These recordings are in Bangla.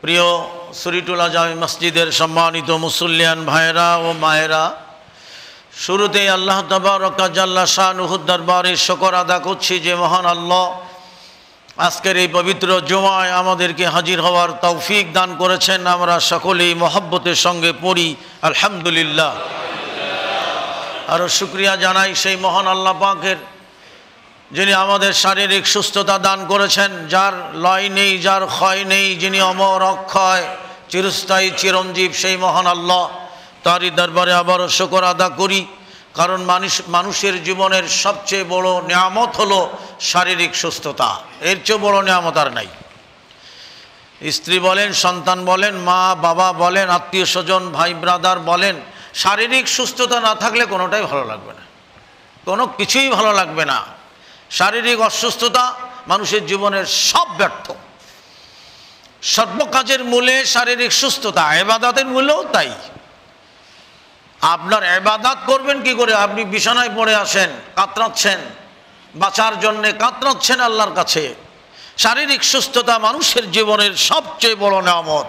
প্রিয় শরীয়তুল্লাহ জামি মসজিদের সম্মানিত মুসল্লিয়ান ভাইরা ও মায়েরা, শুরুতেই আল্লাহ তাবারক জাল্লা শানুহুর দরবারে শুকর আদা করছি যে মহান আল্লাহ আজকের এই পবিত্র জুমায় আমাদেরকে হাজির হওয়ার তৌফিক দান করেছেন। আমরা সকলেই মহব্বতের সঙ্গে পড়ি আলহামদুলিল্লাহ। আরও শুকরিয়া জানাই সেই মহান আল্লাহ পাকের, যিনি আমাদের শারীরিক সুস্থতা দান করেছেন, যার লয় নেই, যার ক্ষয় নেই, যিনি অমর অক্ষয় চিরস্থায়ী চিরঞ্জীব, সেই মহান আল্লাহ তারই দরবারে আবারও শুকর আদা করি। কারণ মানুষের জীবনের সবচেয়ে বড় নিয়ামত হলো শারীরিক সুস্থতা, এর চেয়ে বড় নিয়ামত আর নাই। স্ত্রী বলেন, সন্তান বলেন, মা বাবা বলেন, আত্মীয় স্বজন ভাই ব্রাদার বলেন, শারীরিক সুস্থতা না থাকলে কোনোটাই ভালো লাগবে না, কোনো কিছুই ভালো লাগবে না। শারীরিক অসুস্থতা মানুষের জীবনের সব ব্যর্থ। সর্বকাজের মূলে শারীরিক সুস্থতা, ইবাদতের মূলেও তাই। আপনার ইবাদত করবেন কি করে? আপনি বিছানায় পড়ে আসেন, কাতরাচ্ছেন, বাঁচার জন্যে কাতরাচ্ছেন আল্লাহর কাছে। শারীরিক সুস্থতা মানুষের জীবনের সবচেয়ে বড় নিয়ামত।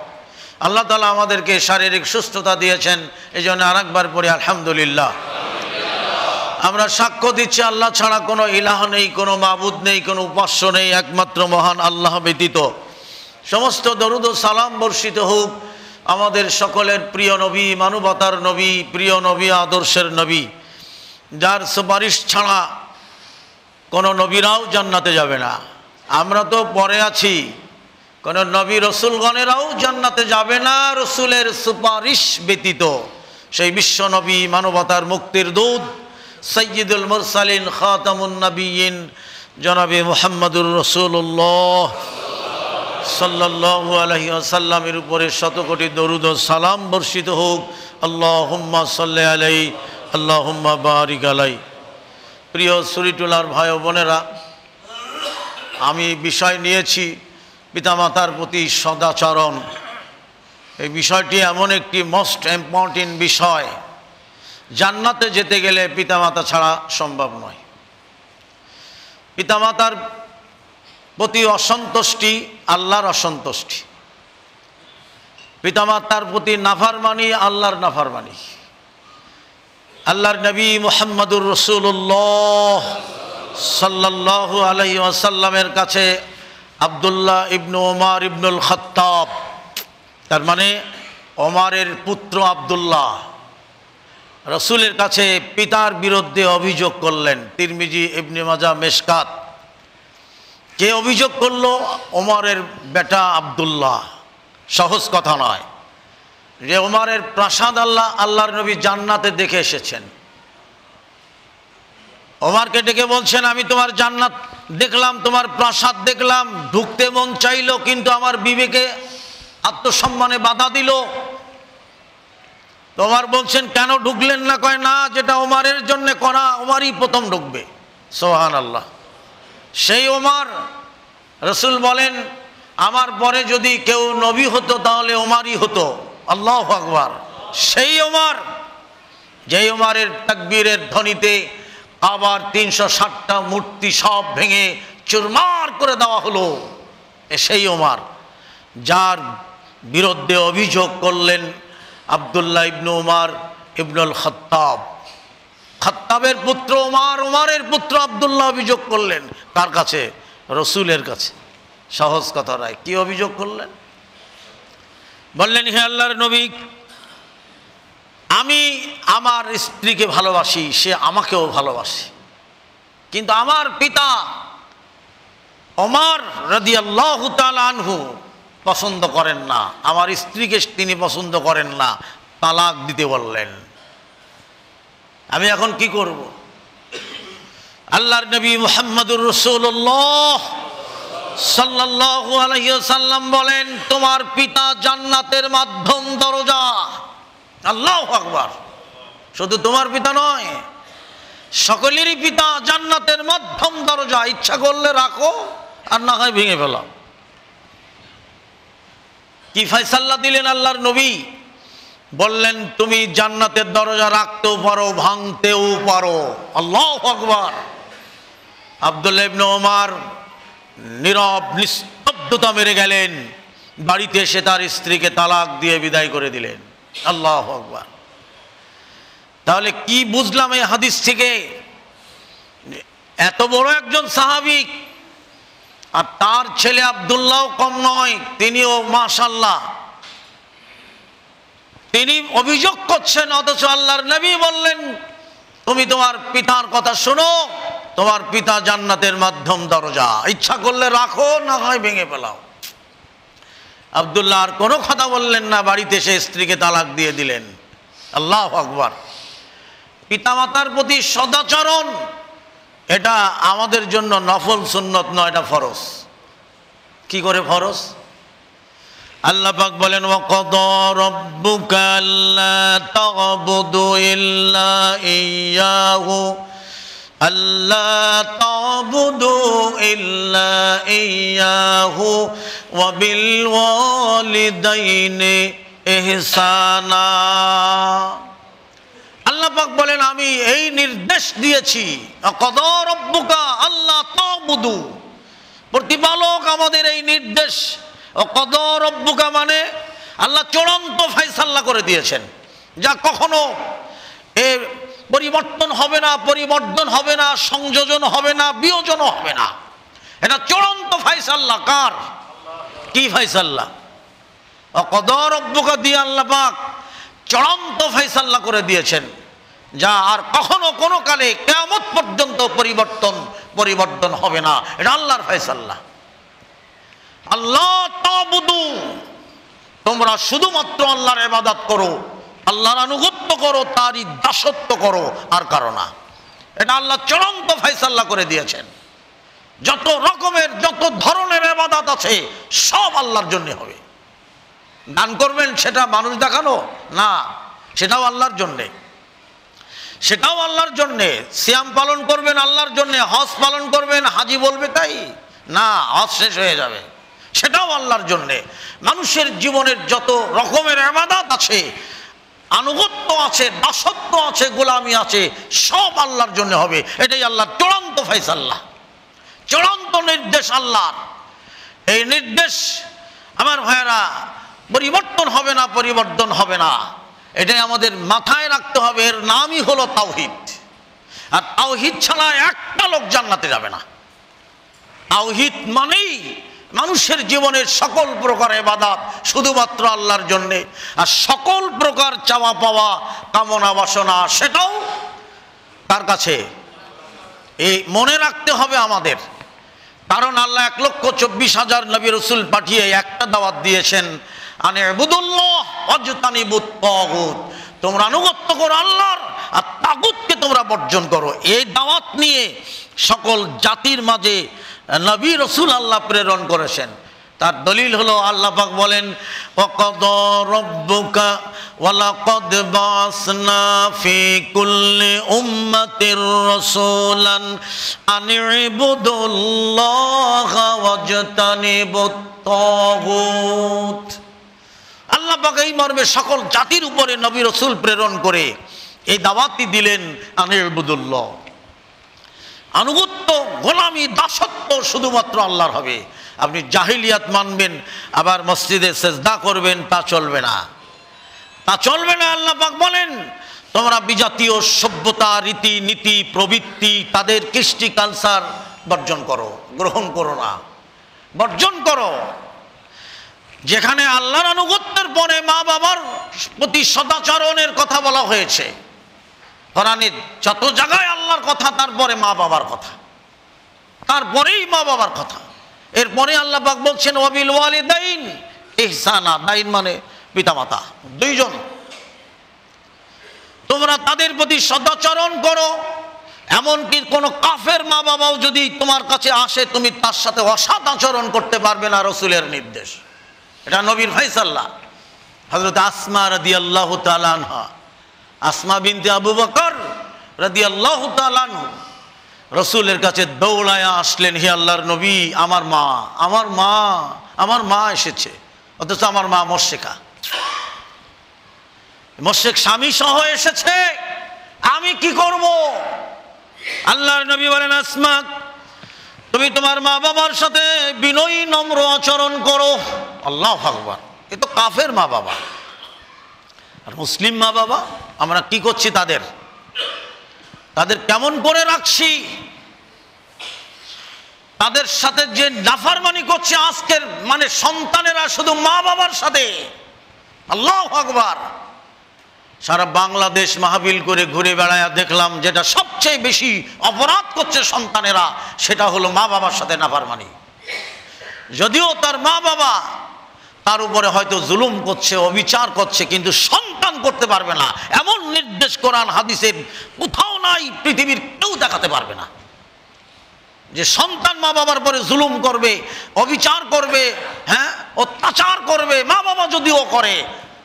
আল্লাহ তাআলা আমাদেরকে শারীরিক সুস্থতা দিয়েছেন, এই জন্য আরেকবার পড়ি আলহামদুলিল্লাহ। আমরা সাক্ষ্য দিচ্ছি আল্লাহ ছাড়া কোনো ইলাহ নেই, কোনো মাবুদ নেই, কোনো উপাস্য নেই, একমাত্র মহান আল্লাহ ব্যতীত। সমস্ত দরুদ ও সালাম বর্ষিত হোক আমাদের সকলের প্রিয় নবী, মানবতার নবী, প্রিয় নবী, আদর্শের নবী, যার সুপারিশ ছাড়া কোনো নবীরাও জান্নাতে যাবে না। আমরা তো পরে আছি, কোনো নবী রসুলগণেরাও জান্নাতে যাবে না রসুলের সুপারিশ ব্যতীত। সেই বিশ্ব নবী, মানবতার মুক্তির দূত, সৈয়দুল মুরসালিন, খাতামুন নবিয়্যিন জনাবে মুহাম্মদুর রাসূলুল্লাহ সাল্লাল্লাহু আলাইহি ওয়াসাল্লামের উপরে শত কোটি দরুদ ও সালাম বর্ষিত হোক। আল্লাহুম্মা সাল্লি আলাইহি আল্লাহুম্মা বারিক আলাইহি। প্রিয় শরীয়তুল্লাহর ভাই ও বোনেরা, আমি বিষয় নিয়েছি পিতামাতার প্রতি সদাচরণ। এই বিষয়টি এমন একটি মোস্ট ইম্পর্টেন্ট বিষয়, জান্নাতে যেতে গেলে পিতামাতা ছাড়া সম্ভব নয়। পিতামাতার প্রতি অসন্তুষ্টি আল্লাহর অসন্তুষ্টি, পিতামাতার প্রতি নাফরমানি আল্লাহর নাফরমানি। আল্লাহর নবী মুহাম্মদুর রাসূলুল্লাহ সাল্লাল্লাহু আলাইহি ওয়াসাল্লামের কাছে আব্দুল্লাহ ইবনু ওমর ইবনুল খাত্তাব, তার মানে ওমরের পুত্র আব্দুল্লাহ, রসুলের কাছে পিতার বিরুদ্ধে অভিযোগ করলেন। তিরমিজি, ইবনে মাজাহ, মেশকাত। কে অভিযোগ করলো? ওমরের বেটা আব্দুল্লাহ। সহজ কথা নয় যে ওমরের প্রাসাদ আল্লাহর নবী জান্নাতে দেখে এসেছেন। ওমরকে ডেকে বলছেন, আমি তোমার জান্নাত দেখলাম, তোমার প্রাসাদ দেখলাম, ঢুকতে মন চাইলো, কিন্তু আমার বিবেকে আত্মসম্মানে বাধা দিল। ওমর বলছেন, কেন ঢুকলেন না? কয় না, যেটা ওমরের জন্য করা, ওমরই প্রথম ঢুকবে। সুবহানাল্লাহ। সেই ওমর, রসুল বলেন, আমার পরে যদি কেউ নবী হতো তাহলে ওমরই হতো। আল্লাহু আকবার। সেই ওমর, যেই ওমরের তাকবীরের ধ্বনিতে আবার 360টা মূর্তি সব ভেঙে চুরমার করে দেওয়া হলো, সেই ওমর, যার বিরুদ্ধে অভিযোগ করলেন আব্দুল্লাহ ইবনু ওমর ইবনুল খাত্তাব। খাত্তাবের পুত্র ওমর, ওমরের পুত্র আব্দুল্লাহ অভিযোগ করলেন কার কাছে? রসুলের কাছে। সহজ কথা নয়। কি অভিযোগ করলেন? বললেন, হে আল্লাহর নবী, আমি আমার স্ত্রীকে ভালোবাসি, সে আমাকেও ভালোবাসে, কিন্তু আমার পিতা ওমর রাদিয়াল্লাহু তাআলা আনহু পছন্দ করেন না, আমার স্ত্রীকে তিনি পছন্দ করেন না, তালাক দিতে বললেন। আমি এখন কি করব? আল্লাহর নবী মুহাম্মদুর রাসূলুল্লাহ সাল্লাল্লাহু আলাইহি ওয়াসাল্লাম বলেন, তোমার পিতা জান্নাতের মাধ্যম দরজা। আল্লাহু আকবার। শুধু তোমার পিতা নয়, সকলেরই পিতা জান্নাতের মাধ্যম দরজা। ইচ্ছা করলে রাখো, আর না হয় ভেঙে ফেলাও। কি ফয়সালা দিলেন আল্লাহর নবী? বললেন, তুমি জান্নাতের দরজা রাখতেও পারো, ভাঙতেও পারো। আল্লাহু আকবার। আব্দুল্লাহ ইবনে ওমর নীরব নিস্তব্ধতা মেরে গেলেন। বাড়িতে এসে তার স্ত্রীকে তালাক দিয়ে বিদায় করে দিলেন। আল্লাহু আকবার। তাহলে কি বুঝলাম এই হাদিস থেকে? এত বড় একজন সাহাবী, আর তার ছেলে আব্দুল্লাহ কম নয়, তিনিও মাশাআল্লাহ, তিনি অভিযোগ করছেন, অথচ আল্লাহর নবী বললেন তুমি তোমার পিতার কথা শোনো, তোমার পিতা জান্নাতের মাধ্যম দরজা, ইচ্ছা করলে রাখো, না হয় ভেঙে ফেলাও। আব্দুল্লাহ আর কোনো কথা বললেন না, বাড়িতে এসে স্ত্রীকে তালাক দিয়ে দিলেন। আল্লাহু আকবার। পিতামাতার প্রতি সদাচরণ এটা আমাদের জন্য নফল সুন্নত নয়, এটা ফরজ। কি করে ফরজ? আল্লাহ পাক বলেন ওয়াকাদা রাব্বুকা আল্লা তা'বুদু ইল্লা ইয়্যাহু আল্লা তা'বুদু ইল্লা ইয়্যাহু ওয়া বিল ওয়ালিদাইনি ইহসানা। আল্লাহ পাক বলেন আমি এই নির্দেশ দিয়েছি, ওয়াকাদা রাব্বুকা আল্লা তা'বুদু, প্রতিপালক আমাদের এই নির্দেশ। ওয়াকাদা রাব্বুকা মানে আল্লাহ চূড়ান্ত ফয়সালা করে দিয়েছেন, যা কখনো এর পরিবর্তন হবে না, পরিবর্তন হবে না, সংযোজন হবে না, বিয়োজনও হবে না। এটা চূড়ান্ত ফয়সালা। কার? কি ফয়সালা? ওয়াকাদা রাব্বুকা দিয়ে আল্লাহ পাক চূড়ান্ত ফয়সালা করে দিয়েছেন, যা আর কখনো কোনো কালে কিয়ামত পর্যন্ত পরিবর্তন হবে না। এটা আল্লাহর ফয়সালা। আল্লাহ তা'বুদু, তোমরা শুধুমাত্র আল্লাহর ইবাদত করো, আল্লাহর আনুগত্য করো, তারই দাসত্ব করো, আর কারো না। এটা আল্লাহ চূড়ান্ত ফয়সালা করে দিয়েছেন। যত রকমের যত ধরনের ইবাদত আছে সব আল্লাহর জন্য হবে। দান করবেন সেটা মানুষ দেখানো না, সেটাও আল্লাহর জন্যে, সেটাও আল্লাহর জন্যে। সিয়াম পালন করবেন আল্লাহর জন্যে, হজ পালন করবেন, হাজি বলবে তাই না, হজ শেষ হয়ে যাবে, সেটাও আল্লাহর জন্যে। মানুষের জীবনের যত রকমের ইবাদত আছে, আনুগত্য আছে, দাসত্ব আছে, গোলামি আছে, সব আল্লাহর জন্য হবে। এটাই আল্লাহর চূড়ান্ত ফয়সালা, চূড়ান্ত নির্দেশ আল্লাহর। এই নির্দেশ আমার ভাইয়েরা পরিবর্তন হবে না, পরিবর্তন হবে না। এটাই আমাদের মাথায় রাখতে হবে। এর নামই হলো তাওহীদ। আর তাওহীদ ছাড়া একটা লোক জান্নাতে যাবে না। তাওহীদ মানেই মানুষের জীবনের সকল প্রকার ইবাদত শুধুমাত্র আল্লাহর জন্যে, আর সকল প্রকার চাওয়া পাওয়া কামনা বাসনা সেটাও তার কাছে। এই মনে রাখতে হবে আমাদের, কারণ আল্লাহ 1,24,000 নবী রাসূল পাঠিয়ে একটা দাওয়াত দিয়েছেন, আনি'বুদুল্লাহ ওয়াজতানিবুত তাগুত, তোমরা আনুগত্য করো আল্লাহর, আর তাগুতকে তোমরা বর্জন করো। এই দাওয়াত নিয়ে সকল জাতির মাঝে নবী রাসূল আল্লাহ প্রেরণ করেছেন। তার দলিল হলো আল্লাহ পাক বলেন ওয়াকাদা রাব্বুকা ওয়ালাকাদ বাসনা ফি কুল্লি উম্মাতির রাসূলান আনি'বুদুল্লাহা ওয়াজতানিবুত তাগুত। আল্লাহ পাক এই মর্মে সকল জাতির উপরে নবী রাসূল প্রেরণ করে এই দাওয়াতই দিলেন, আনি'বুদুল্লাহ, আনুগত্য, গোলামি, দাসত্ব শুধুমাত্র আল্লাহর হবে। আপনি জাহিলিয়াত মানবেন আবার মসজিদে সেজদা করবেন, তা চলবে না, তা চলবে না। আল্লাহ পাক বলেন তোমরা বিজাতীয় সভ্যতা, রীতি নীতি, প্রবৃত্তি, তাদের কৃষ্টি কালচার বর্জন করো, গ্রহণ করো না, বর্জন করো। যেখানে আল্লাহর আনুগত্যের পরে মা বাবার প্রতি সদাচরণের কথা বলা হয়েছে, কোরআনের যত জায়গায় আল্লাহর কথা, তারপরে মা বাবার কথা, তারপরেই মা বাবার কথা। এরপরে আল্লাহ পাক বলছেন ওয়াবিল ওয়ালিদাইন ইহসানা, দাইন মানে পিতামাতা, দুইজন, তোমরা তাদের প্রতি সদাচরণ করো। এমনকি কোনো কাফের মা বাবাও যদি তোমার কাছে আসে, তুমি তার সাথে অসৎ আচরণ করতে পারবে না, রাসূলের নির্দেশ। এটা নবীর ফয়সালা। হযরত আসমা রাদিয়াল্লাহু তাআলা আনহা, আসমা বিনতে আবু বকর রাদিয়াল্লাহু তাআলা আনহু রাসূলের কাছে দৌড়ায়া আসলেন, হে আল্লাহর নবী, আমার মা, আমার মা, আমার মা এসেছে, অথচ আমার মা মুশরিকা, মুশরিক স্বামী সহ এসেছে, আমি কি করব? আল্লাহর নবী বলেন আসমা, তুমি তোমার মা বাবার সাথে বিনয়ী নম্র আচরণ করো। আল্লাহু আকবার। এ তো কাফের মা বাবা। আর মুসলিম মা বাবা আমরা কি করছি, তাদের কেমন করে রাখছি, তাদের সাথে যে নাফরমানি করছে আজকের মানে সন্তানেরা শুধু মা বাবার সাথে। আল্লাহু আকবার। সারা বাংলাদেশ মাহফিল করে ঘুরে বেড়ায় দেখলাম যেটা সবচেয়ে বেশি অপরাধ করছে সন্তানেরা, সেটা হলো মা বাবার সাথে নাফরমানি। যদিও তার মা বাবা তার উপরে হয়তো জুলুম করছে, অবিচার করছে, কিন্তু সন্তান করতে পারবে না এমন নির্দেশ কোরআন হাদিসের কোথাও নাই, পৃথিবীর কেউ দেখাতে পারবে না যে সন্তান মা বাবার পরে জুলুম করবে, অবিচার করবে, হ্যাঁ অত্যাচার করবে। মা বাবা যদিও করে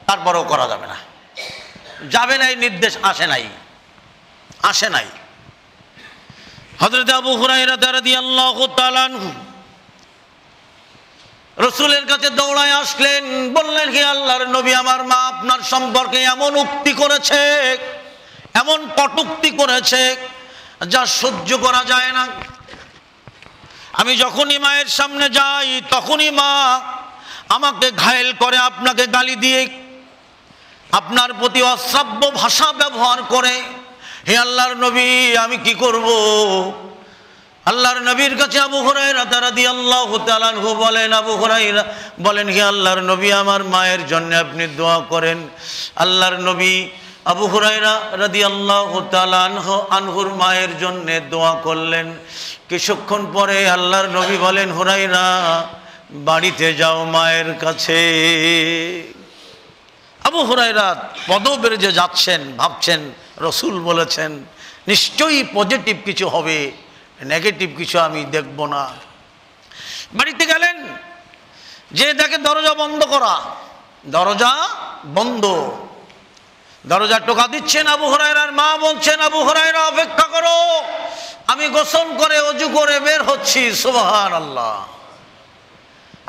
তারপরেও করা যাবে না, যাবে না, এই নির্দেশ আসে নাই। হযরত আবু হুরায়রা রাদিয়াল্লাহু তাআলা আনহু রাসূলের কাছে দৌড়ায় আসলেন, বললেন, হে আল্লাহর নবী, আমার মা আপনার সম্পর্কে এমন উক্তি করেছে, এমন কটূক্তি করেছে যা সহ্য করা যায় না। আমি যখনই মায়ের সামনে যাই তখনই মা আমাকে ঘায়েল করে, আপনাকে গালি দিয়ে, আপনার প্রতি অশ্রাব্য ভাষা ব্যবহার করে। হে আল্লাহর নবী, আমি কি করব? আল্লাহর নবীর কাছে আবু হুরায়রা রাদিয়াল্লাহু তাআলা আনহু বলেন, আবু হুরায়রা বলেন, হে আল্লাহর নবী, আমার মায়ের জন্য আপনি দোয়া করেন। আল্লাহর নবী আবু হুরায়রা রাদিয়াল্লাহু তাআলা আনহুর মায়ের জন্য দোয়া করলেন। কিছুক্ষণ পরে আল্লাহর নবী বলেন, হুরায়রা বাড়িতে যাও মায়ের কাছে। আবু হুরায়রা পদবের যে যাচ্ছেন, ভাবছেন রাসূল বলেছেন নিশ্চয়ই পজিটিভ কিছু হবে, নেগেটিভ কিছু আমি দেখব না। বাড়িতে গেলেন, যে দেখে দরজা বন্ধ করা, দরজা বন্ধ, দরজা টোকা দিচ্ছেন। আবু হুরায়রার মা বলছেন, আবু হুরায়রা অপেক্ষা করো, আমি গোসল করে ওযু করে বের হচ্ছি। সুবহানাল্লাহ।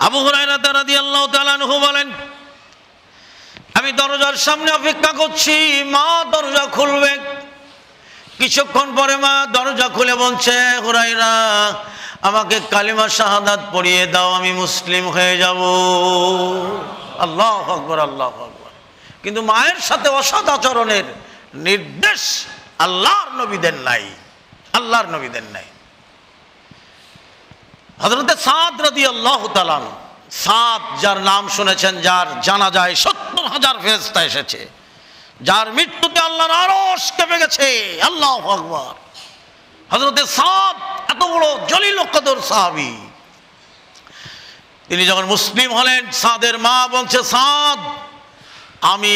আবু হুরায়রা রাদিয়াল্লাহু তাআলা আনহু বলেন, আমি দরজার সামনে অপেক্ষা করছি, মা দরজা খুলবে। কিছুক্ষণ পরে মা দরজা খুলে বলছে, হুরায়রা আমাকে কালিমা শাহাদাত পড়িয়ে দাও, আমি মুসলিম হয়ে যাব। আল্লাহু আকবার, আল্লাহু আকবার। কিন্তু মায়ের সাথে অসৎ আচরণের নির্দেশ আল্লাহর নবী দেন নাই, আল্লাহর নবী দেন নাই। হযরত সাদ রাদিয়াল্লাহু তাআলা, সাদ যার নাম শুনেছেন, যার জানাজায় ৭০,০০০ ফেরেশতা এসেছে, যার মৃত্যুতে আল্লাহর আরশ কেঁপে গেছে। আল্লাহু আকবার। হযরত সাদ এত বড় জলিল কদর সাহাবী, তিনি যখন মুসলিম হলেন, সাদের মা বলছে, সাদ আমি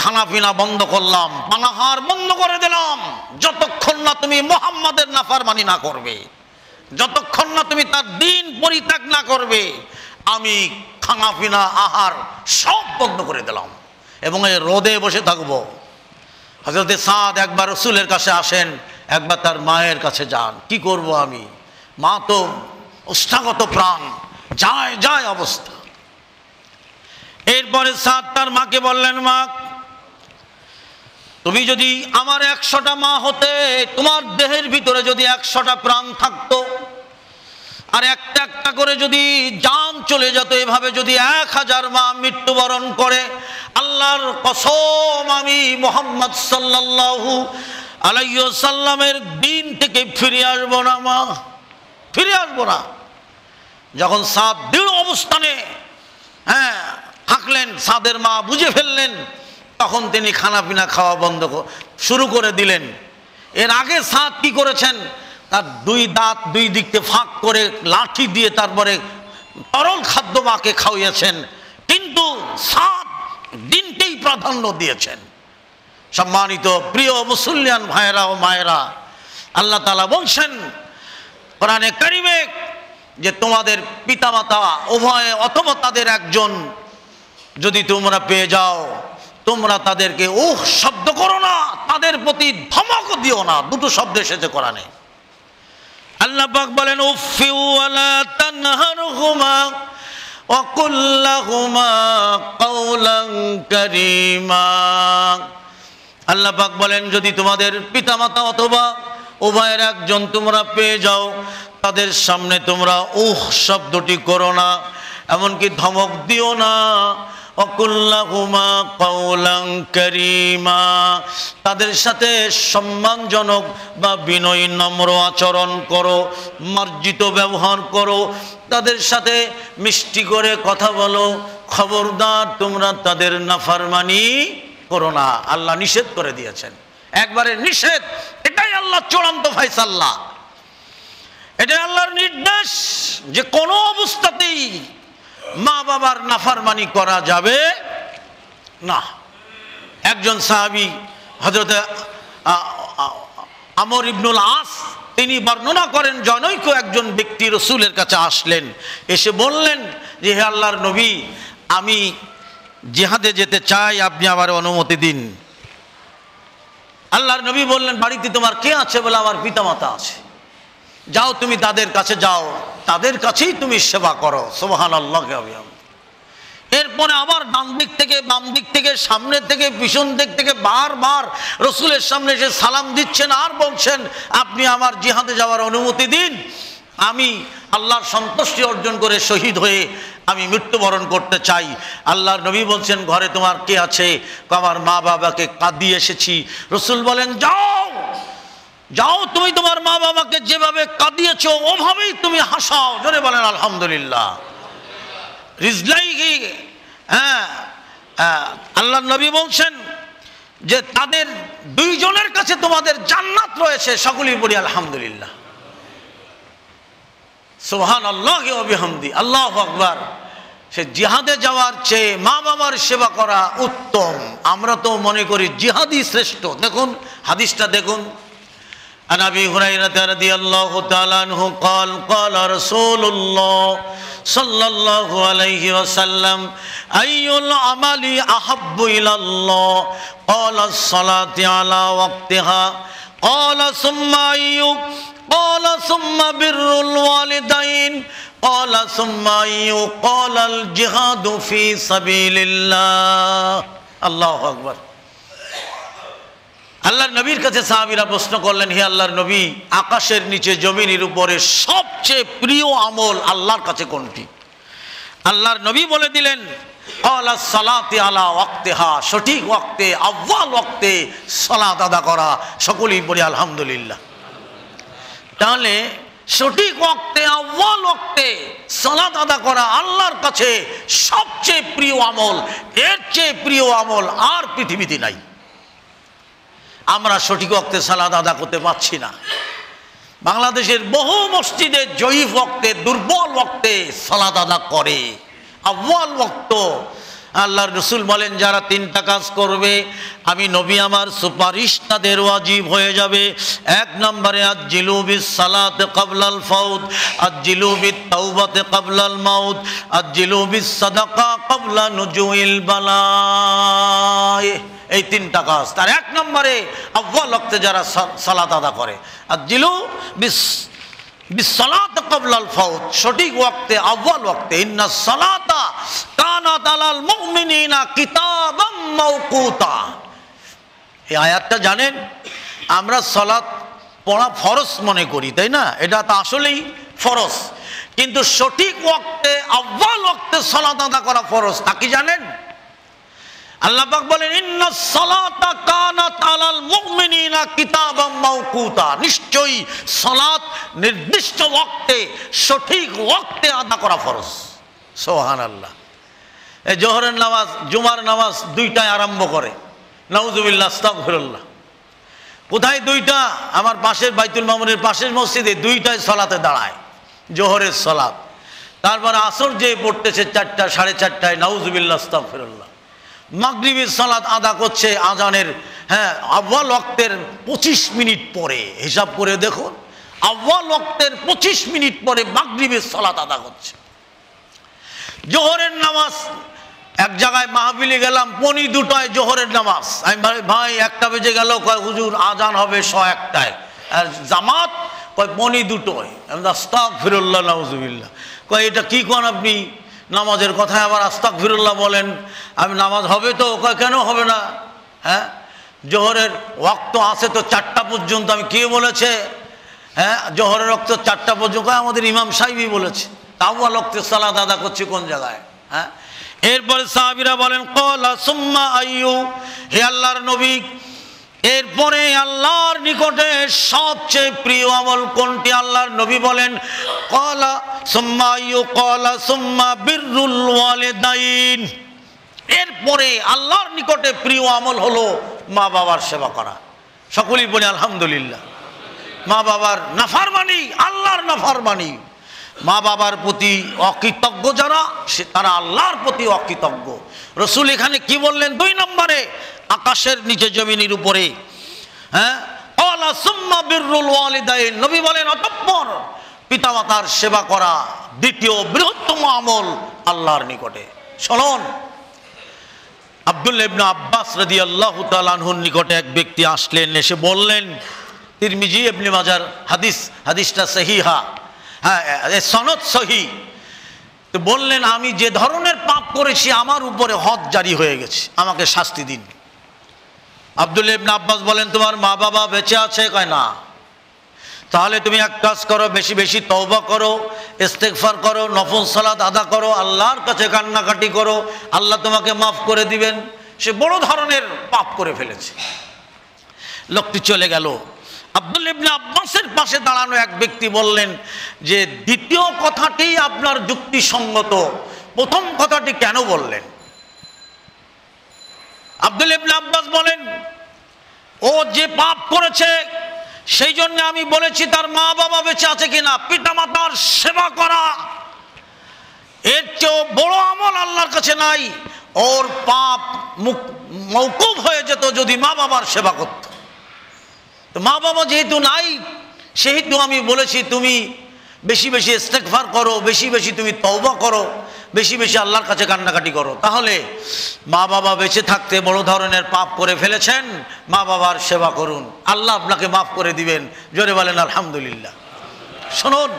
খানাপিনা বন্ধ করলাম, পানাহার বন্ধ করে দিলাম, যতক্ষণ না তুমি মুহাম্মাদের নাফরমানি না করবে, যতক্ষণ না তুমি তার দ্বীন পরিত্যাগ না করবে, আমি খানাপিনা আহার সব বন্ধ করে দিলাম এবং এই রোদে বসে থাকবো। হযরত সাদ একবার রাসূলের কাছে আসেন, একবার তার মায়ের কাছে যান। কি করব আমি, মা তো উষ্ঠাগত প্রাণ, যায় যায় অবস্থা। এরপরে সাদ তার মাকে বললেন, মা তুমি যদি আমার ১০০টা মা হতে, তোমার দেহের ভিতরে যদি ১০০টা প্রাণ থাকতো, আর একটা একটা করে যদি জান চলে যেত, এভাবে যদি ১০০০ মা মৃত্যুবরণ করে, আল্লাহর কসম আমি মুহাম্মদ সাল্লাল্লাহু আলাইহি ওয়াসাল্লামের দিন থেকে ফিরে আসবো না, মা ফিরে আসবো না। যখন সাদ দৃঢ় অবস্থানে থাকলেন, সাদের মা বুঝে ফেললেন, তখন তিনি খানাপিনা খাওয়া বন্ধ শুরু করে দিলেন। এর আগে সাদ কি করেছেন, তার দুই দাঁত দুই দিকতে ফাঁক করে লাঠি দিয়ে তারপরে তরল খাদ্য মাকে খাওয়িয়েছেন, কিন্তু সাদ দিনকেই প্রাধান্য দিয়েছেন। সম্মানিত প্রিয় মুসলিয়ান ভাইয়েরা ও মায়েরা, আল্লাহ তাআলা বলছেন কোরআনে কারিমে যে তোমাদের পিতামাতা উভয়ে অথবা তাদের একজন যদি তোমরা পেয়ে যাও, তোমরা তাদেরকে শব্দ করো না, তাদের প্রতি ধমক দিও না। দুটো শব্দ এসেছে কোরআনে। আল্লাহ পাক বলেন, উফি ওয়ালা তানহারহুমা ওয়া কুল লাহুমা কাওলান কারীমা। আল্লাহ পাক বলেন, যদি তোমাদের পিতামাতা অথবা উভয়ের একজন তোমরা পেয়ে যাও, তাদের সামনে তোমরা উহ শব্দটি করো না, এমনকি ধমক দিও না। অকুল্লাহুমা কাওলান কারীমা, তাদের সাথে সম্মানজনক বা বিনয়ী নম্র আচরণ করো, মার্জিত ব্যবহার করো, তাদের সাথে মিষ্টি করে কথা বলো। খবরদার তোমরা তাদের নাফরমানি করো না। আল্লাহ নিষেধ করে দিয়েছেন, একবারে নিষেধ। এটাই আল্লাহ চূড়ান্ত ফায়সালা, এটাই আল্লাহর নির্দেশ যে কোনো অবস্থাতেই মা বাবার নাফরমানি করা যাবে না। একজন সাহাবী হযরত আমর ইবনুল আস তিনি বর্ণনা করেন, জনৈক একজন ব্যক্তি রাসূলের কাছে আসলেন, এসে বললেন যে হে আল্লাহর নবী, আমি জিহাদে যেতে চাই, আপনি আমার অনুমতি দিন। আল্লাহর নবী বললেন, বাড়িতে তোমার কে আছে? বলে আমার পিতামাতা আছে। যাও তুমি তাদের কাছে যাও, তাদের কাছেই তুমি সেবা করো। সুবহানাল্লাহ। এরপরে আবার ডান দিক থেকে, বাম দিক থেকে, সামনে থেকে, পিছন দিক থেকে বারবার রাসূলের সামনে এসে সালাম দিচ্ছেন আর বলছেন, আপনি আমার জিহাদে যাওয়ার অনুমতি দিন, আমি আল্লাহর সন্তুষ্টি অর্জন করে শহীদ হয়ে আমি মৃত্যুবরণ করতে চাই। আল্লাহর নবী বলছেন, ঘরে তোমার কে আছে? আমার মা বাবাকে কাঁদিয়ে এসেছি। রাসূল বলেন, যাও যাও, তুমি তোমার মা বাবাকে যেভাবে কাঁদিয়েছো ওভাবেই তুমি হাসাও। জোরে বলেন আলহামদুলিল্লাহ। রিজলাইহি, হ্যাঁ, আল্লাহর নবী বলছেন যে তাদের দুইজনের কাছে তোমাদের জান্নাত রয়েছে। সকলেই বলি আলহামদুলিল্লাহ। সুবহানাল্লাহি ওয়া বিহামদি, আল্লাহু আকবার। সে জিহাদে যাওয়ার চেয়ে মা বাবার সেবা করা উত্তম। আমরা তো মনে করি জিহাদই শ্রেষ্ঠ। দেখুন হাদিসটা দেখুন। عن أبي هريرة رضي الله تعالى عنه قال قال رسول الله صلى الله عليه وسلم أي العمل أحب إلى الله قال الصلاة على وقتها قال ثم أي قال ثم بر الوالدين قال ثم أي قال الجهاد في سبيل الله الله أكبر। আল্লাহর নবীর কাছে সাহাবীরা প্রশ্ন করলেন, হে আল্লাহর নবী, আকাশের নিচে জমিনের উপরে সবচেয়ে প্রিয় আমল আল্লাহর কাছে কোনটি? আল্লাহর নবী বলে দিলেন, আলাস সালাতি আলা ওয়াক্তিহা, সঠিক ওয়াক্তে, আউয়াল ওয়াক্তে সালাত আদা করা। সকলেই বলি আলহামদুলিল্লাহ। তাহলে সঠিক ওয়াক্তে, আউয়াল ওয়াক্তে সালাত আদা করা আল্লাহর কাছে সবচেয়ে প্রিয় আমল। এর চেয়ে প্রিয় আমল আর পৃথিবীতে নাই। আমরা সঠিক ওয়াক্তে সালাত আদা করতে পারছি না। বাংলাদেশের বহু মসজিদে জয়ীফ ওয়াক্তে, দুর্বল ওয়াক্তে সালাত আদা করে। আউয়াল ওয়াক্ত আল্লাহর রাসূল বলেন, যারা তিনটা কাজ করবে আমি নবী আমার সুপারিশ তাদের ওয়াজিব হয়ে যাবে। এক নম্বরে আজ্জিলু বিস সালাতে ক্বাবলাল ফাউত, আজ্জিলু বিত তাওবাতে ক্বাবলাল মাউত, আজ্জিলু বিস সাদাকা ক্বাবলা নুজুইল বালা। এই তিনটা কাজ। তার এক নম্বরে আউয়াল ওয়াক্তে যারা সালাত আদা করে, আজ্জিলু বিস সালাতে ক্বাবলাল ফাউত, সঠিক ওয়াক্তে, আউয়াল ওয়াক্তে। ইন্নাস সালাতা কানাত আলাল মুমিনিনা কিতাবাম মাওকুতা। এই আয়াতটা জানেন, আমরা সালাত পড়া ফরজ মনে করি, তাই না? এটা তো আসলেই ফরজ, কিন্তু সঠিক ওয়াক্তে, আউয়াল ওয়াক্তে সালাত আদা করা ফরজ। তা কি জানেন? আল্লাহ পাক বলেন, ইন্নাস সালাতা কানাত আলাল মুমিনিনা কিতাবাম মাওকুতা, নিশ্চয়ই সালাত নির্দিষ্ট ওয়াক্তে, সঠিক ওয়াক্তে আদা করা ফরজ। সুবহানাল্লাহ। এই জোহরের নামাজ, জুমার নামাজ দুইটায় আরম্ভ করে। নাউজুবিল্লাহ, আস্তাগফিরুল্লাহ। কোথায় দুইটা? আমার পাশের বাইতুল মামুনের পাশের মসজিদে দুইটায় সালাতে দাঁড়ায়, জোহরের সালাত। তারপর আসর যে পড়তেছে 4টা, 4:30টায়, নাউজুবিল্লাহ, আস্তাগফিরুল্লাহ। মাগরিবের সালাত আদা করছে আজানের, হ্যাঁ, আউয়াল ওয়াক্তের 25 মিনিট পরে। হিসাব করে দেখুন, আউয়াল ওয়াক্তের 25 মিনিট পরে মাগরিবের সালাত আদা করছে। জোহরের নামাজ এক জায়গায় মাহফিলে গেলাম, 2:45 জোহরের নামাজ। আমি ভাই 1টা বেজে গেল, কয় হুজুর আজান হবে 1:01টায়, আর জামাত কয় 2:45। আস্তাগফিরুল্লাহ, নাউজুবিল্লাহ। কয় এটা কি কোন আপনি? নামাজের কথায় আবার আস্তাগফিরুল্লাহ বলেন? আমি নামাজ হবে তো? কয় কেন হবে না? হ্যাঁ, জোহরের ওয়াক্ত আছে তো 4টা পর্যন্ত। আমি কে বলেছে? হ্যাঁ, জোহরের রক্ত 4টা পর্যন্ত আমাদের ইমাম সাহেবই বলেছে, তাও রক্তের সালাত আদা করছে কোন জায়গায়? হ্যাঁ, এরপরে সাহাবীরা বলেন ক্বালা সুম্মা আইয়ু, হে আল্লাহর নবী, এরপরে আল্লাহর নিকটে সবচেয়ে প্রিয় আমল কোনটি? আল্লাহর নবী বলেন ক্বালা সুম্মা আইয়ু, ক্বালা সুম্মা বিররুল ওয়ালিদাইন, এরপরে আল্লাহর নিকটে প্রিয় আমল হলো মা বাবার সেবা করা। সকলেই বলি আলহামদুলিল্লাহ। মা বাবার নাফরমানি, আল্লাহর নাফরমানি, মা বাবার প্রতি অকৃতজ্ঞ যারা, তারা আল্লাহর প্রতি অকৃতজ্ঞ। রসুল এখানে কি বললেন? 2 নম্বরে, আকাশের নিচে জমিনের উপরে। হ্যাঁ, ক্বালা সুম্মা বিররুল ওয়ালিদাইন, নবী বলেন অতঃপর পিতামাতার সেবা করা দ্বিতীয় বৃহত্তম আমল আল্লাহর নিকটে। শুনুন, আব্দুল্লাহ ইবনে আব্বাস রাদিয়াল্লাহু তাআলা আনহুর নিকটে এক ব্যক্তি আসলেন, এসে বললেন, তিরমিজি ইবনে মাজার হাদিস, হাদিসটা সহিহা, হ্যাঁ সনদ সহি। তো বললেন, আমি যে ধরনের পাপ করেছি আমার উপরে হদ জারি হয়ে গেছে, আমাকে শাস্তি দিন। আব্দুল্লাহ ইবনে আব্বাস বলেন, তোমার মা বাবা বেঁচে আছে? কয় না। তাহলে তুমি এক কাজ করো, বেশি বেশি তওবা করো, ইস্তেগফার করো, নফল সালাত আদা করো, আল্লাহর কাছে কান্নাকাটি করো, আল্লাহ তোমাকে মাফ করে দিবেন। সে বড় ধরনের পাপ করে ফেলেছে। লোকটি চলে গেল। আব্দুল্লাহ ইবনে আব্বাসের পাশে দাঁড়ানো এক ব্যক্তি বললেন যে, দ্বিতীয় কথাটি আপনার যুক্তিসঙ্গত, প্রথম কথাটি কেন বললেন? আব্দুল্লাহ ইবনে আব্বাস বলেন, ও যে পাপ করেছে সেই জন্য আমি বলেছি তার মা বাবা বেঁচে আছে কিনা। পিতামাতার সেবা করা এর চেয়েও বড় আমল আল্লাহর কাছে নাই। ওর পাপ মওকুফ হয়ে যেত যদি মা বাবার সেবা করত। তো মা বাবা যেহেতু নাই, সেহেতু আমি বলেছি তুমি বেশি বেশি ইস্তেগফার করো, বেশি বেশি তুমি তওবা করো, বেশি বেশি আল্লাহর কাছে কান্নাকাটি করো। তাহলে মা বাবা বেঁচে থাকতে বড় ধরনের পাপ করে ফেলেছেন, মা বাবার সেবা করুন, আল্লাহ আপনাকে মাফ করে দিবেন। জোরে বলেন আলহামদুলিল্লাহ। শুনুন,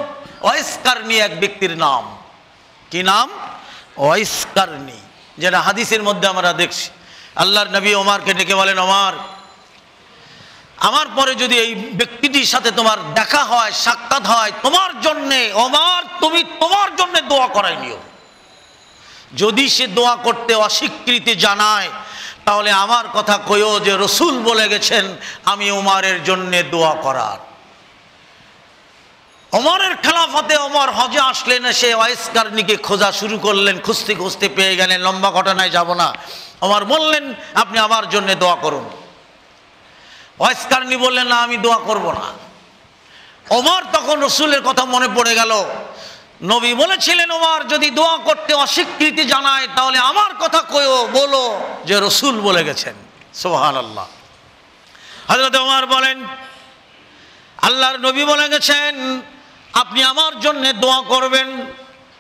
ওয়াইস কারনি এক ব্যক্তির নাম। কি নাম? ওয়াইস কারনি, যেটা হাদিসের মধ্যে আমরা দেখছি। আল্লাহর নবী ওমরকে ডেকে বলেন, ওমর, আমার পরে যদি এই ব্যক্তিটির সাথে তোমার দেখা হয়, সাক্ষাৎ হয়, তোমার জন্যে ওমর, তুমি তোমার জন্য দোয়া করাই নিও। যদি সে দোয়া করতে অস্বীকৃতি জানায়, তাহলে আমার কথা কইও যে রসুল বলে গেছেন আমি ওমরের জন্য দোয়া করার। ওমরের খেলাফতে ওমর হজে আসলেন, সে ওয়াইস কারনিকে খোঁজা শুরু করলেন, খুঁজতে খুঁজতে পেয়ে গেলেন। লম্বা ঘটনায় যাব না। ওমর বললেন, আপনি আমার জন্য দোয়া করুন। ওয়াইস কারনি বললেন, না, আমি দোয়া করব না। ওমর তখন রসুলের কথা মনে পড়ে গেল। নবী বলেছিলেন, ওমর যদি দোয়া করতে অস্বীকৃতি জানায় তাহলে আমার কথা কইও, বলো যে রসুল বলে গেছেন। সুবহানাল্লাহ। হযরত ওমর বলেন, আল্লাহর নবী বলে গেছেন আপনি আমার জন্য দোয়া করবেন।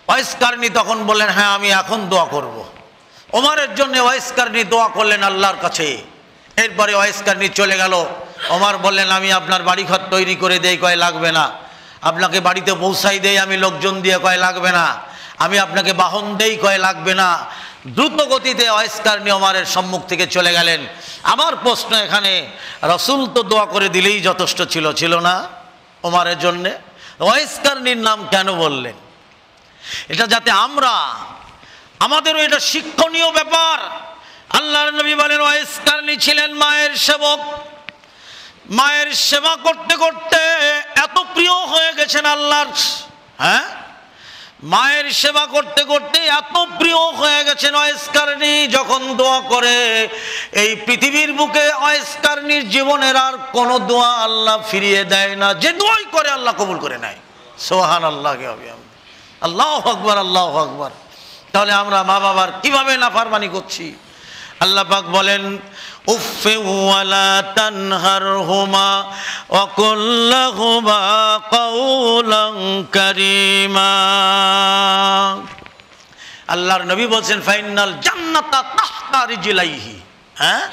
ওয়াইস কারনি তখন বললেন, হ্যাঁ, আমি এখন দোয়া করব। ওমরের জন্য ওয়াইস কারনি দোয়া করলেন আল্লাহর কাছে। এরপরে ওয়াইস কারনি চলে গেল। ওমর বললেন, আমি আপনার বাড়িঘর তৈরি করে দেই, কয় লাগবে না। আপনাকে বাড়িতে পৌঁছাই দেই আমি লোকজন দিয়ে, কয় লাগবে না। আমি আপনাকে বাহন দেই, কয় লাগবে না। দ্রুত গতিতে ওয়াইস কারনি ওমরের সম্মুখ থেকে চলে গেলেন। আমার প্রশ্ন এখানে, রসুল তো দোয়া করে দিলেই যথেষ্ট ছিল, ছিল না ওমরের জন্যে? ওয়াইস কারনির নাম কেন বললেন? এটা যাতে আমাদেরও এটা শিক্ষণীয় ব্যাপার। আল্লাহর নবী বলেন, ওয়াইস কারনি ছিলেন মায়ের সেবক। মায়ের সেবা করতে করতে এত প্রিয় হয়ে গেছেন আল্লাহর। হ্যাঁ, মায়ের সেবা করতে করতে এত প্রিয় হয়ে গেছেন ওয়াইস কারনি, যখন দোয়া করে এই পৃথিবীর বুকে ওয়াইস কারনির জীবনের আর কোনো দোয়া আল্লাহ ফিরিয়ে দেয় না। যে দোয়াই করে আল্লাহ কবুল করে নেয়। সুবহানাল্লাহ, আল্লাহু আকবার, আল্লাহু আকবার। তাহলে আমরা মা বাবার কিভাবে নাফরমানি করছি? আল্লাহ পাক বলেন, উফফি ওয়ালা তানহারহুমা ওয়া কুল লাহুমা কাওলান কারীমা। আল্লাহর নবী বলছেন, ফাইনাল জান্নাতা তাহতা রিজলাইহি। হ্যাঁ,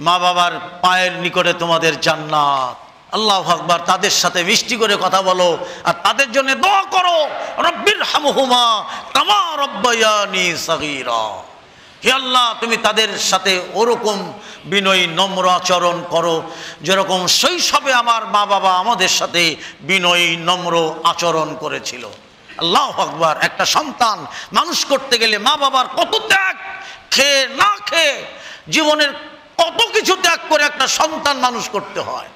মা বাবার পায়ের নিকটে তোমাদের জান্নাত। আল্লাহু আকবার। তাদের সাথে মিষ্টি করে কথা বলো আর তাদের জন্য দোয়া করো, রব্বির হামহুমা কামা রব্বায়ানি সগীরা। হে আল্লাহ তুমি তাদের সাথে ওরকম বিনয়ী নম্র আচরণ করো যেরকম শৈশবে আমার মা বাবা আমাদের সাথে বিনয়ী নম্র আচরণ করেছিল। আল্লাহু আকবার। একটা সন্তান মানুষ করতে গেলে মা বাবার কত ত্যাগ, খেয়ে না খেয়ে জীবনের কত কিছু ত্যাগ করে একটা সন্তান মানুষ করতে হয়।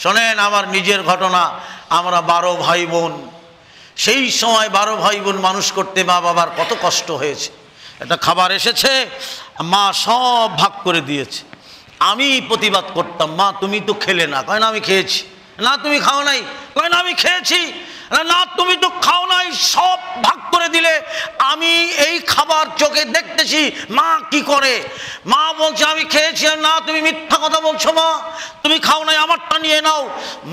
শোনেন, আমার নিজের ঘটনা। আমরা 12 ভাই বোন। সেই সময় 12 ভাই বোন মানুষ করতে মা বাবার কত কষ্ট হয়েছে। একটা খাবার এসেছে, মা সব ভাগ করে দিয়েছে। আমি প্রতিবাদ করতাম, মা তুমি তো খেলে না। কয় না আমি খেয়েছি। না তুমি খাও নাই। কয় না আমি খেয়েছি। না তুমি তো খাও নাই, সব ভাগ করে দিলে। আমি এই খাবার চোখে দেখতেছি মা কি করে। মা বলছে আমি খেয়েছি। না তুমি মিথ্যা কথা বলছো মা, তুমি খাও নাই, আমারটা নিয়ে নাও।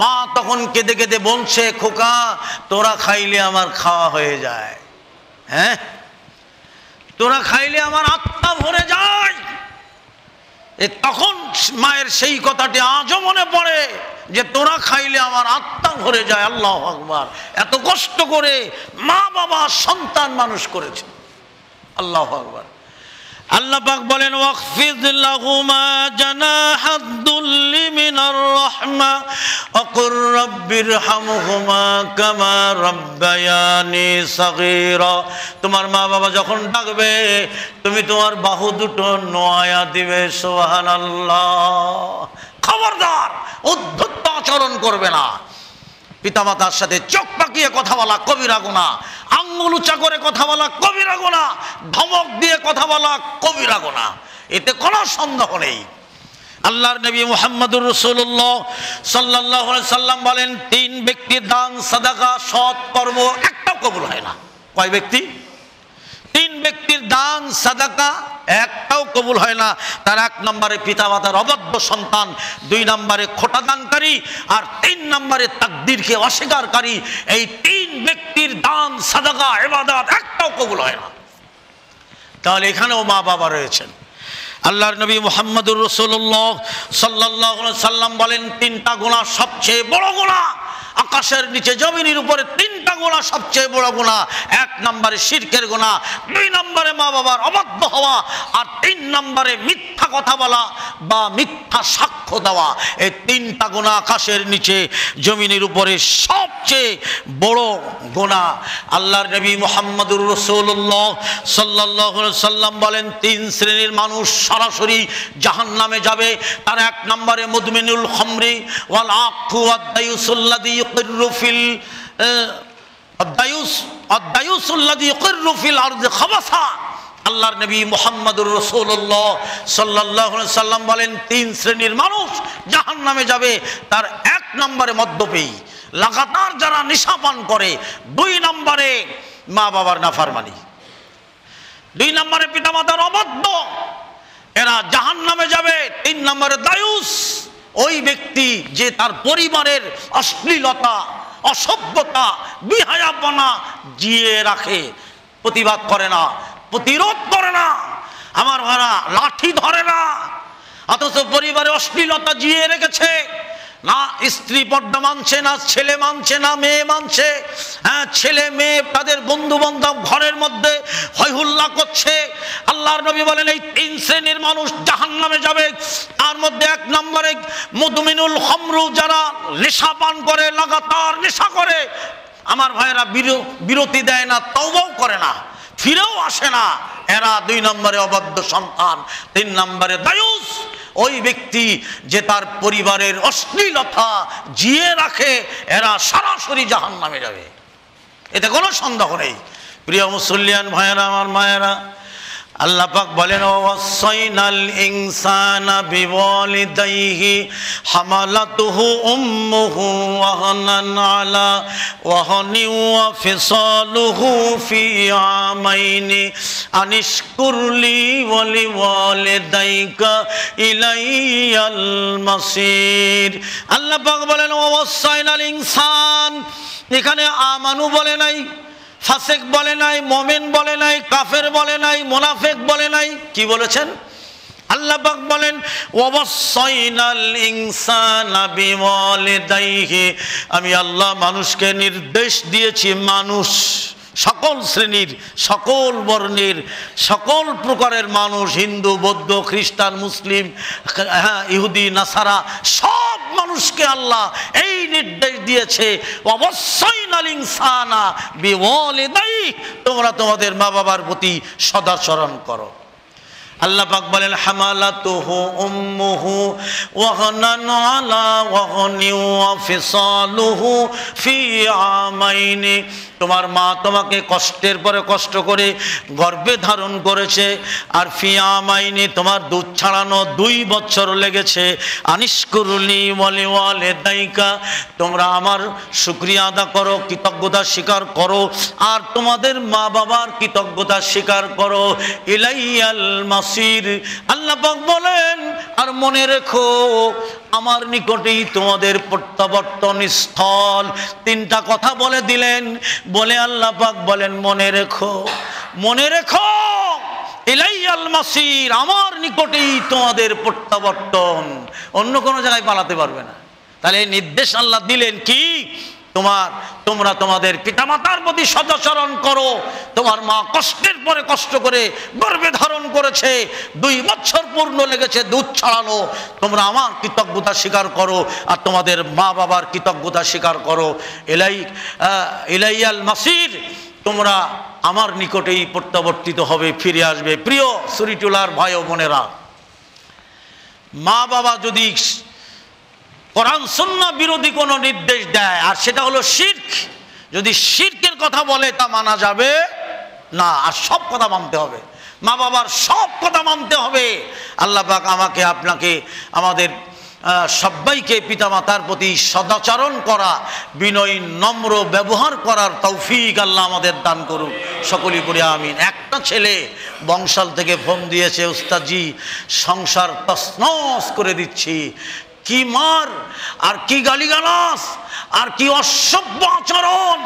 মা তখন কেঁদে কেঁদে বলছে, খোকা তোরা খাইলে আমার খাওয়া হয়ে যায়। হ্যাঁ, তোরা খাইলে আমার আত্মা ভরে যায়। তখন মায়ের সেই কথাটি আজও মনে পড়ে যে তোরা খাইলে আমার আত্মা ভরে যায়। আল্লাহু আকবার। এত কষ্ট করে মা বাবা সন্তান মানুষ করেছে। আল্লাহু আকবার। আল্লাহ পাক বলেন ওয়াখফিদ লাহুমা জানাহাদ দুল্লি মিনার রাহমা ওয়াকুর রাব্বিরহামহুমা কামা রাব্বায়ানি সাগীরা। তোমার মা বাবা যখন ডাকবে তুমি তোমার বাহু দুটো নোয়া দিবে। সুবহানাল্লাহ। খবরদার উদ্ধত আচরণ করবে না। পিতামাতার সাথে চোখ পাকিয়ে কথা বলা কবিরা গুনাহ, আঙ্গুল উঁচা করে কথা বলা কবিরা গুনাহ, ধমক দিয়ে কথা বলা কবিরা গুনাহ। এতে কোনো সন্দেহ নেই। আল্লাহর নবী মুহাম্মদুর রাসূলুল্লাহ সাল্লাল্লাহু আলাইহি সাল্লাম বলেন 3 ব্যক্তির দান সাদাকা সৎ কর্ম একটাও কবুল হয় না। কয় ব্যক্তি? 3 ব্যক্তির দান সাদাকা একটাও কবুল হয় না। তার 1 নম্বরে পিতামাতার অবাধ্য সন্তান, 2 নম্বরে খোটা দানকারী, আর 3 নম্বরে তাকদীরকে অস্বীকারী। এই 3 ব্যক্তির দান সাদাকা ইবাদত একটাও কবুল হয় না। তাহলে এখানেও মা বাবা রয়েছেন। আল্লাহর নবী মুহাম্মদুর রাসূলুল্লাহ সাল্লাল্লাহু আলাইহি সাল্লাম বলেন 3টা গুনাহ সবচেয়ে বড় গুনাহ। আকাশের নিচে জমিনের উপরে 3টা গুনাহ সবচেয়ে বড় গুনাহ। 1 নম্বরে শিরকের গুনাহ, 2 নম্বরে মা বাবার অবাধ্য হওয়া, আর 3 নম্বরে মিথ্যা কথা বলা বা মিথ্যা সাক্ষ্য দেওয়া। এই 3টা গুনাহ আকাশের নিচে জমিনের উপরে সবচেয়ে বড় গুনাহ। আল্লাহর নবী মুহাম্মদুর রাসূলুল্লাহ সাল্লাল্লাহু আলাইহি সাল্লাম বলেন 3 শ্রেণীর মানুষ সরাসরি জাহান্নামে যাবে। তার 1 নম্বরে মুদমিনুল খামরি ওয়াল আখু ওয়াদ দায়ুসুল্লাযী ইউকিররু ফিল আদ-দায়ুসুল্লাযী ইউকিররু ফিল আরদি খাবাসা। আল্লাহর নবী মুহাম্মদুর রাসূলুল্লাহ সাল্লাল্লাহু আলাইহি সাল্লাম বলেন 3 শ্রেণীর মানুষ জাহান্নামে যাবে। তার 1 নম্বরে মদ্যপেয়ী, লাগাতার যারা নেশা পান করে। 2 নম্বরে মা বাবার নাফরমানি, 2 নম্বরে পিতামাতার অবাধ্য, এরা জাহান্নামে যাবে। 3 নম্বরে দায়ুস, ওই ব্যক্তি যে তার পরিবারের অশ্লীলতা, অসভ্যতা, বিহায়াপনা জিয়ে রাখে, প্রতিবাদ করে না, প্রতিরোধ করে না। আমার ভাড়া লাঠি ধরে না, অথচ পরিবারে অশ্লীলতা জিয়ে রেখেছে। না স্ত্রী পর্দা মানছে, না ছেলে মানছে, না মেয়ে মানছে। হ্যাঁ, ছেলে মেয়ে তাদের বন্ধু বান্ধব ঘরের মধ্যে হইহুল্লা করছে। আল্লাহর নবী বলেন এই 3 শ্রেণীর মানুষ জাহান্নামে যাবে। তার মধ্যে 1 নম্বরে মুদমিনুল খামরু, যারা নেশা পান করে, লাগাতার নেশা করে। আমার ভাইয়েরা বিরতি দেয় না, তওবাও করে না, ফিরেও আসে না। এরা 2 নম্বরে অবাধ্য সন্তান। 3 নম্বরে দায়ুস, ওই ব্যক্তি যে তার পরিবারের অশ্লীলতা জিয়ে রাখে। এরা সরাসরি জাহান্নামে যাবে, এতে কোনো সন্দেহ নেই। প্রিয় মুসলিয়ান ভাইয়েরা, আমার মায়েরা, আল্লাহ পাক বলেন ওয়াসাইনাল ইনসানা বিওয়ালিদাইহি হামালাতুহু উম্মুহু ওয়াহানান আলা ওয়াহানি ওয়া ফিসালুহু ফি আমাইনি আনিশকুরলি ওয়া লিওয়ালিদাইকা ইলাইয়াল মাসির। আল্লাহ পাক বলেন ওয়াসাইনাল ইনসান। এখানে আমানু বলে নাই, ফাসেক বলে নাই, মুমিন বলে নাই, কাফের বলে নাই, মুনাফিক বলে নাই। কি বলেছেন? আল্লাহ পাক বলেন ওয়াসাইনাল ইনসানা বিওয়ালিদাইহি। আমি আল্লাহ মানুষকে নির্দেশ দিয়েছি, মানুষ সকল শ্রেণীর, সকল বর্ণের, সকল প্রকারের মানুষ, হিন্দু, বৌদ্ধ, খ্রিস্টান, মুসলিম, ইহুদি, নাসারা, সব মানুষকে আল্লাহ এই নির্দেশ দিয়েছে, অবশ্যই নালিংসানা বিওয়ালিদাইহি, তোমরা তোমাদের মা বাবার প্রতি সদাচরণ করো। আল্লাহ পাক বলেন হামালাতুহু উম্মুহু ওয়াহনান আলা ওয়াহনি ওয়া ফিসালুহু ফি আমাইনি, তোমার মা তোমাকে কষ্টের পরে কষ্ট করে গর্ভে ধারণ করেছে, আর ফি আমাইনি তোমার দুধ ছাড়ানো 2 বছর লেগেছে। আনিশকুরুনি ওয়ালি ওয়ালিদাইকা, তোমরা আমার শুকরিয়া আদা করো, কৃতজ্ঞতা স্বীকার করো, আর তোমাদের মা বাবার কৃতজ্ঞতা স্বীকার করো। ইলাইয়াল মাসির, আল্লাহ পাক বলেন আর মনে রেখো আমার নিকটেই তোমাদের প্রত্যাবর্তন স্থল। 3টা কথা বলে দিলেন, বলে আল্লাহ পাক বলেন মনে রেখো, মনে রেখো ইলাইয়াল মাসির, আমার নিকটেই তোমাদের প্রত্যাবর্তন, অন্য কোনো জায়গায় পালাতে পারবে না। তাহলে এই নির্দেশ আল্লাহ দিলেন কি, তোমরা তোমাদের পিতামাতার প্রতি সদাচরণ করো। তোমার মা কষ্টের পরে কষ্ট করে গর্ভে ধারণ করেছে, 2 বছর পূর্ণ লেগেছে দুধ ছাড়ানো, তোমরা আমার কৃতজ্ঞতা স্বীকার করো আর তোমাদের মা বাবার কৃতজ্ঞতা স্বীকার করো। ইলাইয়াল মাসির, তোমরা আমার নিকটেই প্রত্যাবর্তিত হবে, ফিরে আসবে। প্রিয় সুরিটুলার ভাই ও বোনেরা, মা বাবা যদি কোরআন সুন্নাহ বিরোধী কোনো নির্দেশ দেয়, আর সেটা হলো শিরক, যদি শিরকের কথা বলে তা মানা যাবে না, আর সব কথা মানতে হবে, মা বাবার সব কথা মানতে হবে। আল্লাহ পাক আমাকে, আপনাকে, আমাদের সবাইকে পিতামাতার প্রতি সদাচরণ করা, বিনয়ী নম্র ব্যবহার করার তৌফিক আল্লাহ আমাদের দান করুক, সকলেই পড়ি আমিন। একটা ছেলে বংশাল থেকে ফোন দিয়েছে, উস্তাদজি সংসার তছনছ করে দিচ্ছি, কি মার আর কি গালিগালাজ আর কি অসভ্য আচরণ,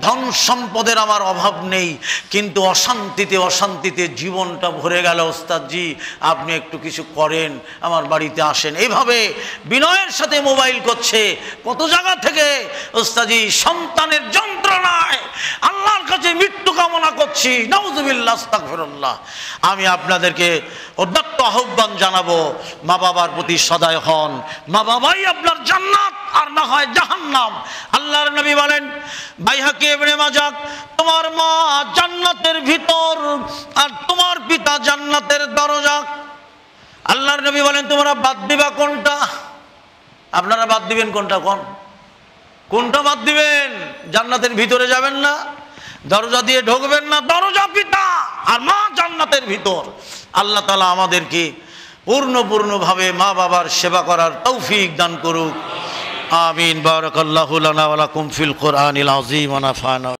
ধন সম্পদের আমার অভাব নেই, কিন্তু অশান্তিতে অশান্তিতে জীবনটা ভরে গেল, ওস্তাদজি আপনি একটু কিছু করেন, আমার বাড়িতে আসেন। এইভাবে বিনয়ের সাথে মোবাইল করছে, কত জায়গা থেকে ওস্তাদজি সন্তানের যন্ত্রণায় আল্লাহর কাছে মৃত্যু কামনা করছি, নাউযুবিল্লাহ, আস্তাগফিরুল্লাহ। আমি আপনাদেরকে উদাত্ত আহ্বান জানাবো, মা বাবার প্রতি সদয় হন, মা বাবাই আপনার জান্নাত আর না হয় জাহান্নাম। আল্লাহর নবী বলেন, বাইহাকি ইবনে মাজাহ, তোমার মা জান্নাতের ভিতর আর তোমার পিতা জান্নাতের দরজা। আল্লাহর নবী বলেন, তোমরা বাদ দিবা কোনটা? আপনারা বাদ দিবেন কোনটা? কোনটা বাদ দিবেন? জান্নাতের ভিতরে যাবেন না, দরজা দিয়ে ঢুকবেন না, দরজা পিতা আর মা জান্নাতের ভিতর। আল্লাহ তাআলা আমাদেরকে পূর্ণভাবে মা বাবার সেবা করার তৌফিক দান করুক, আমিন। বারাকাল্লাহু লানা ওয়া লাকুম ফিল কোরআনিল আযীম ওয়া নাফা'না।